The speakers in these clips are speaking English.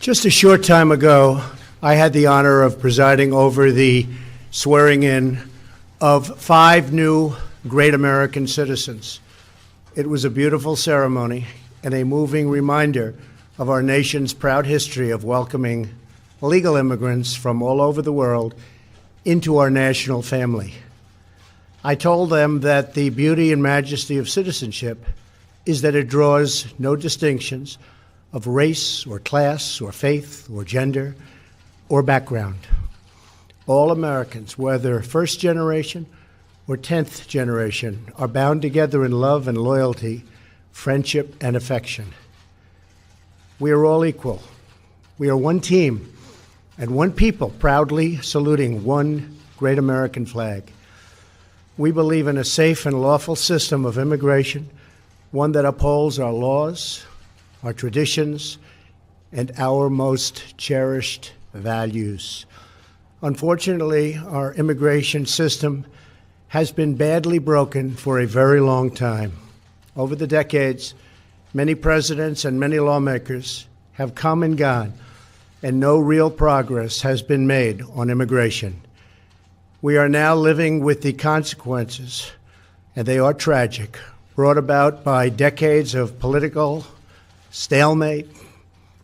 Just a short time ago, I had the honor of presiding over the swearing in of 5 new great American citizens. It was a beautiful ceremony and a moving reminder of our nation's proud history of welcoming legal immigrants from all over the world into our national family. I told them that the beauty and majesty of citizenship is that it draws no distinctions of race or class or faith or gender or background. All Americans, whether first generation or 10th generation, are bound together in love and loyalty, friendship and affection. We are all equal. We are one team and one people, proudly saluting one great American flag. We believe in a safe and lawful system of immigration, one that upholds our laws, our traditions, and our most cherished values. Unfortunately, our immigration system has been badly broken for a very long time. Over the decades, many presidents and many lawmakers have come and gone, and no real progress has been made on immigration. We are now living with the consequences, and they are tragic, brought about by decades of political stalemate,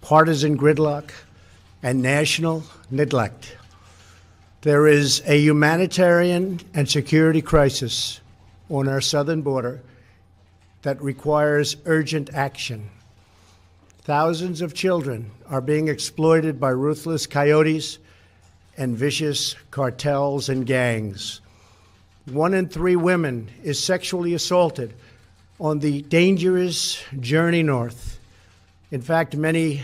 partisan gridlock, and national neglect. There is a humanitarian and security crisis on our southern border that requires urgent action. Thousands of children are being exploited by ruthless coyotes and vicious cartels and gangs. 1 in 3 women is sexually assaulted on the dangerous journey north. In fact, many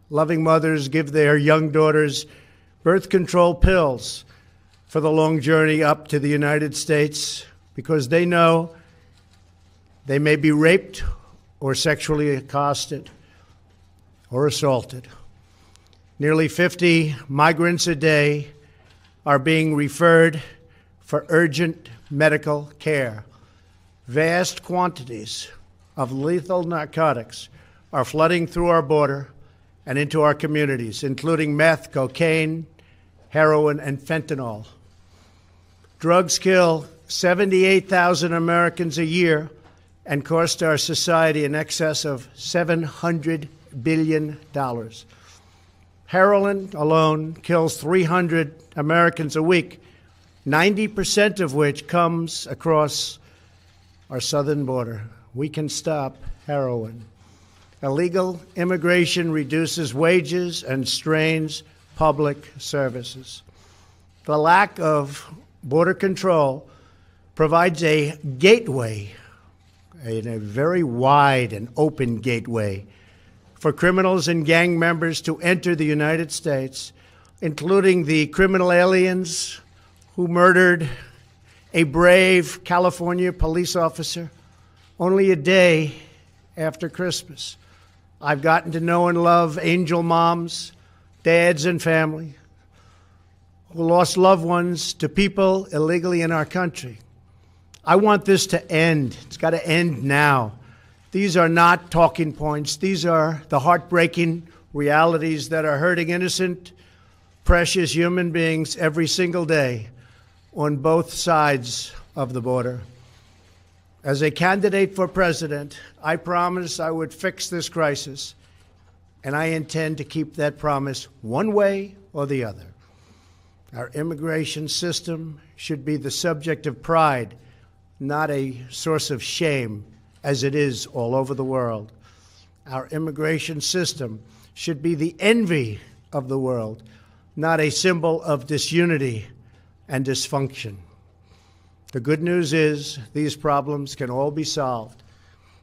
loving mothers give their young daughters birth control pills for the long journey up to the United States because they know they may be raped or sexually accosted or assaulted. Nearly 50 migrants a day are being referred for urgent medical care. Vast quantities of lethal narcotics are flooding through our border and into our communities, including meth, cocaine, heroin, and fentanyl. Drugs kill 78,000 Americans a year and cost our society in excess of $700 billion. Heroin alone kills 300 Americans a week, 90% of which comes across our southern border. We can stop heroin. Illegal immigration reduces wages and strains public services. The lack of border control provides a gateway, a very wide and open gateway, for criminals and gang members to enter the United States, including the criminal aliens who murdered a brave California police officer only a day after Christmas. I've gotten to know and love angel moms, dads, and family who lost loved ones to people illegally in our country. I want this to end. It's got to end now. These are not talking points. These are the heartbreaking realities that are hurting innocent, precious human beings every single day on both sides of the border. As a candidate for president, I promised I would fix this crisis, and I intend to keep that promise one way or the other. Our immigration system should be the subject of pride, not a source of shame, as it is all over the world. Our immigration system should be the envy of the world, not a symbol of disunity and dysfunction. The good news is these problems can all be solved,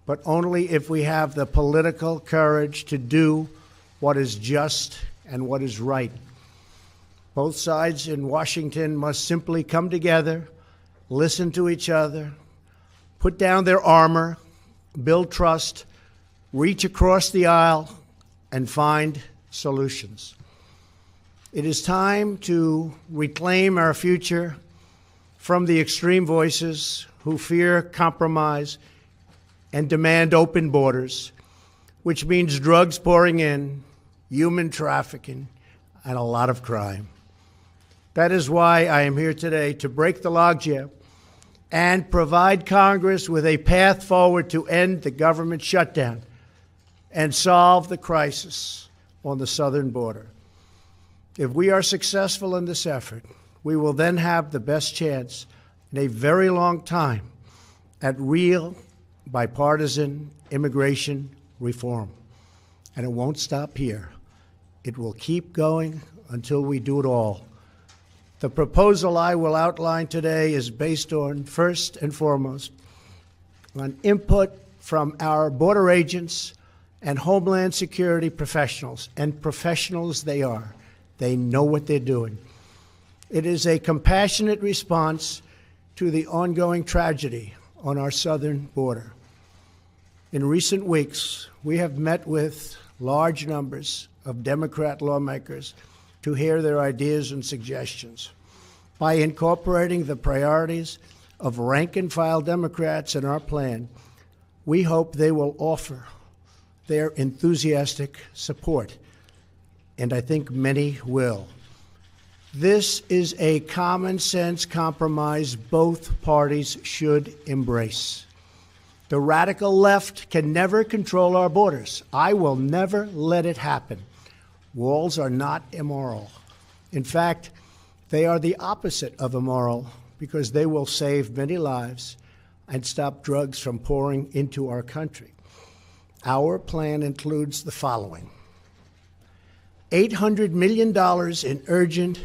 but only if we have the political courage to do what is just and what is right. Both sides in Washington must simply come together, listen to each other, put down their armor, build trust, reach across the aisle, and find solutions. It is time to reclaim our future from the extreme voices who fear compromise and demand open borders, which means drugs pouring in human trafficking, and a lot of crime. That is why I am here today to break the logjam and provide Congress with a path forward to end the government shutdown and solve the crisis on the southern border. If we are successful in this effort, we will then have the best chance in a very long time at real bipartisan immigration reform. And it won't stop here. It will keep going until we do it all. The proposal I will outline today is based on, first and foremost, on input from our border agents and Homeland Security professionals, and professionals they are. They know what they're doing. It is a compassionate response to the ongoing tragedy on our southern border. In recent weeks, we have met with large numbers of Democrat lawmakers to hear their ideas and suggestions. By incorporating the priorities of rank-and-file Democrats in our plan, we hope they will offer their enthusiastic support, and I think many will. This is a common-sense compromise both parties should embrace. The radical left can never control our borders. I will never let it happen. Walls are not immoral. In fact, they are the opposite of immoral because they will save many lives and stop drugs from pouring into our country. Our plan includes the following: $800 million in urgent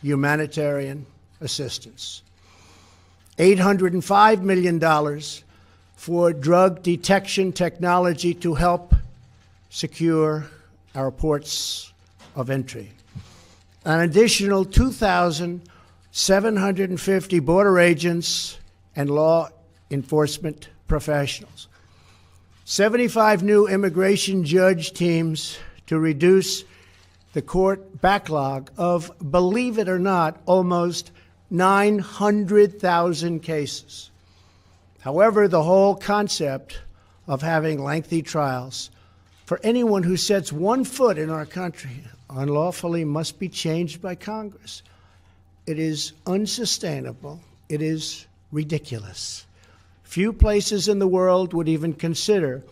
humanitarian assistance, $805 million for drug detection technology to help secure our ports of entry, an additional 2,750 border agents and law enforcement professionals, 75 new immigration judge teams to reduce the court backlog of, believe it or not, almost 900,000 cases. However, the whole concept of having lengthy trials for anyone who sets one foot in our country unlawfully must be changed by Congress. It is unsustainable. It is ridiculous. Few places in the world would even consider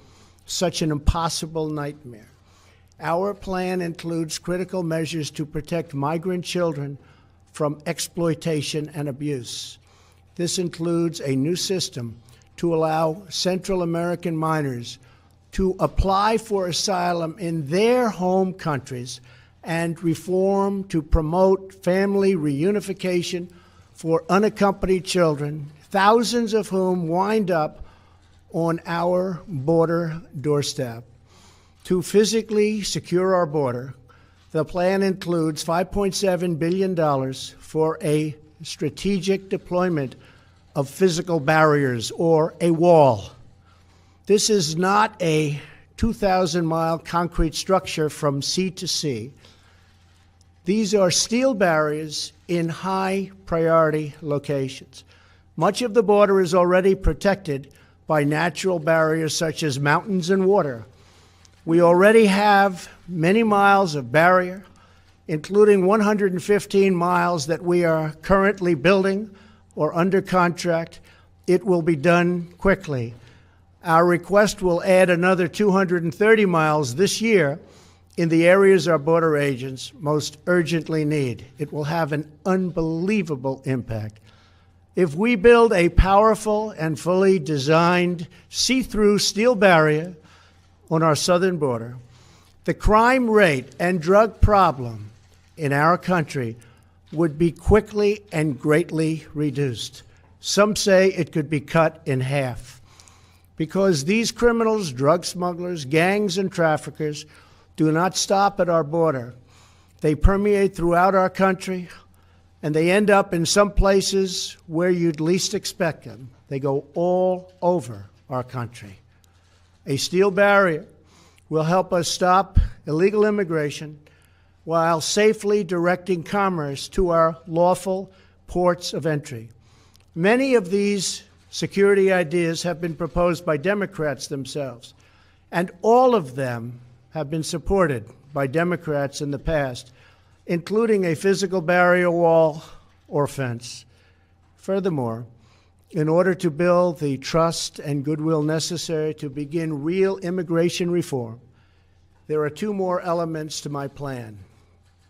such an impossible nightmare. Our plan includes critical measures to protect migrant children from exploitation and abuse. This includes a new system to allow Central American minors to apply for asylum in their home countries and reform to promote family reunification for unaccompanied children, thousands of whom wind up on our border doorstep. To physically secure our border, the plan includes $5.7 billion for a strategic deployment of physical barriers, or a wall. This is not a 2,000-mile concrete structure from sea to sea. These are steel barriers in high-priority locations. Much of the border is already protected by natural barriers such as mountains and water. We already have many miles of barrier, including 115 miles that we are currently building or under contract. It will be done quickly. Our request will add another 230 miles this year in the areas our border agents most urgently need. It will have an unbelievable impact. If we build a powerful and fully designed see-through steel barrier on our southern border, the crime rate and drug problem in our country would be quickly and greatly reduced. Some say it could be cut in half. Because these criminals, drug smugglers, gangs, and traffickers do not stop at our border. They permeate throughout our country, and they end up in some places where you'd least expect them. They go all over our country. A steel barrier will help us stop illegal immigration while safely directing commerce to our lawful ports of entry. Many of these security ideas have been proposed by Democrats themselves, and all of them have been supported by Democrats in the past, including a physical barrier wall or fence. Furthermore, in order to build the trust and goodwill necessary to begin real immigration reform, there are two more elements to my plan.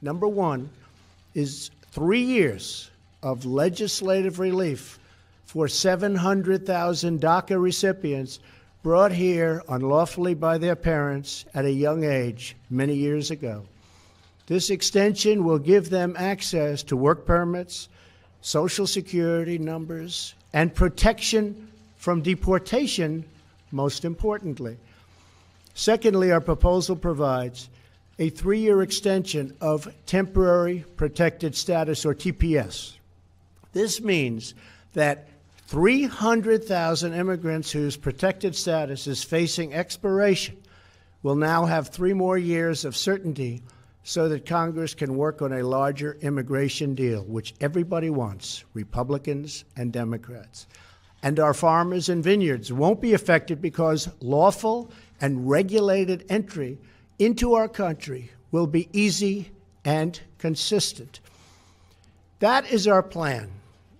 Number one is 3 years of legislative relief for 700,000 DACA recipients brought here unlawfully by their parents at a young age many years ago. This extension will give them access to work permits, Social Security numbers, and protection from deportation, most importantly. Secondly, our proposal provides a 3-year extension of temporary protected status, or TPS. This means that 300,000 immigrants whose protected status is facing expiration will now have 3 more years of certainty so that Congress can work on a larger immigration deal, which everybody wants, Republicans and Democrats. And our farmers and vineyards won't be affected because lawful and regulated entry into our country will be easy and consistent. That is our plan.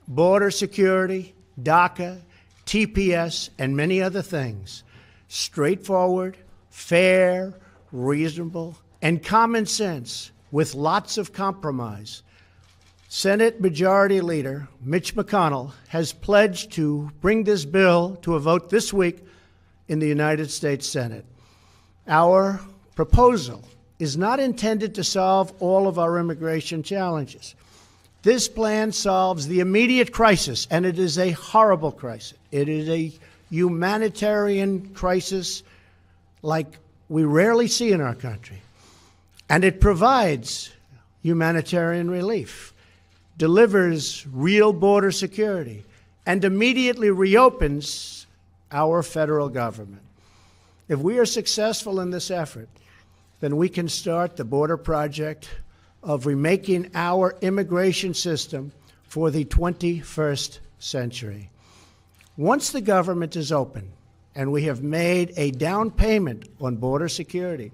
Border security, DACA, TPS, and many other things. Straightforward, fair, reasonable, and common sense with lots of compromise. Senate Majority Leader Mitch McConnell has pledged to bring this bill to a vote this week in the United States Senate. Our proposal is not intended to solve all of our immigration challenges. This plan solves the immediate crisis, and it is a horrible crisis. It is a humanitarian crisis like we rarely see in our country. And it provides humanitarian relief, delivers real border security, and immediately reopens our federal government. If we are successful in this effort, then we can start the border project of remaking our immigration system for the 21st century. Once the government is open and we have made a down payment on border security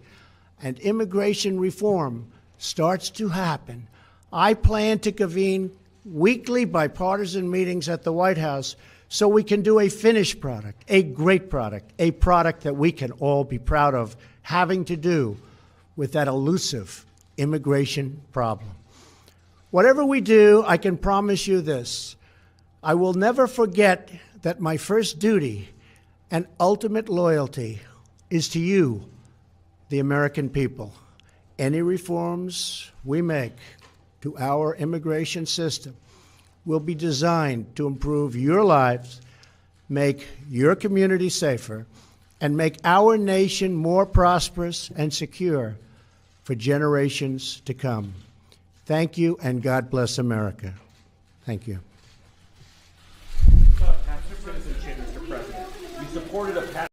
and immigration reform starts to happen, I plan to convene weekly bipartisan meetings at the White House so we can do a finished product, a great product, a product that we can all be proud of having to do with that elusive immigration problem. Whatever we do, I can promise you this: I will never forget that my first duty and ultimate loyalty is to you, the American people. Any reforms we make to our immigration system will be designed to improve your lives, make your community safer, and make our nation more prosperous and secure for generations to come. Thank you, and God bless America. Thank you. Citizenship, Mr. President. You supported a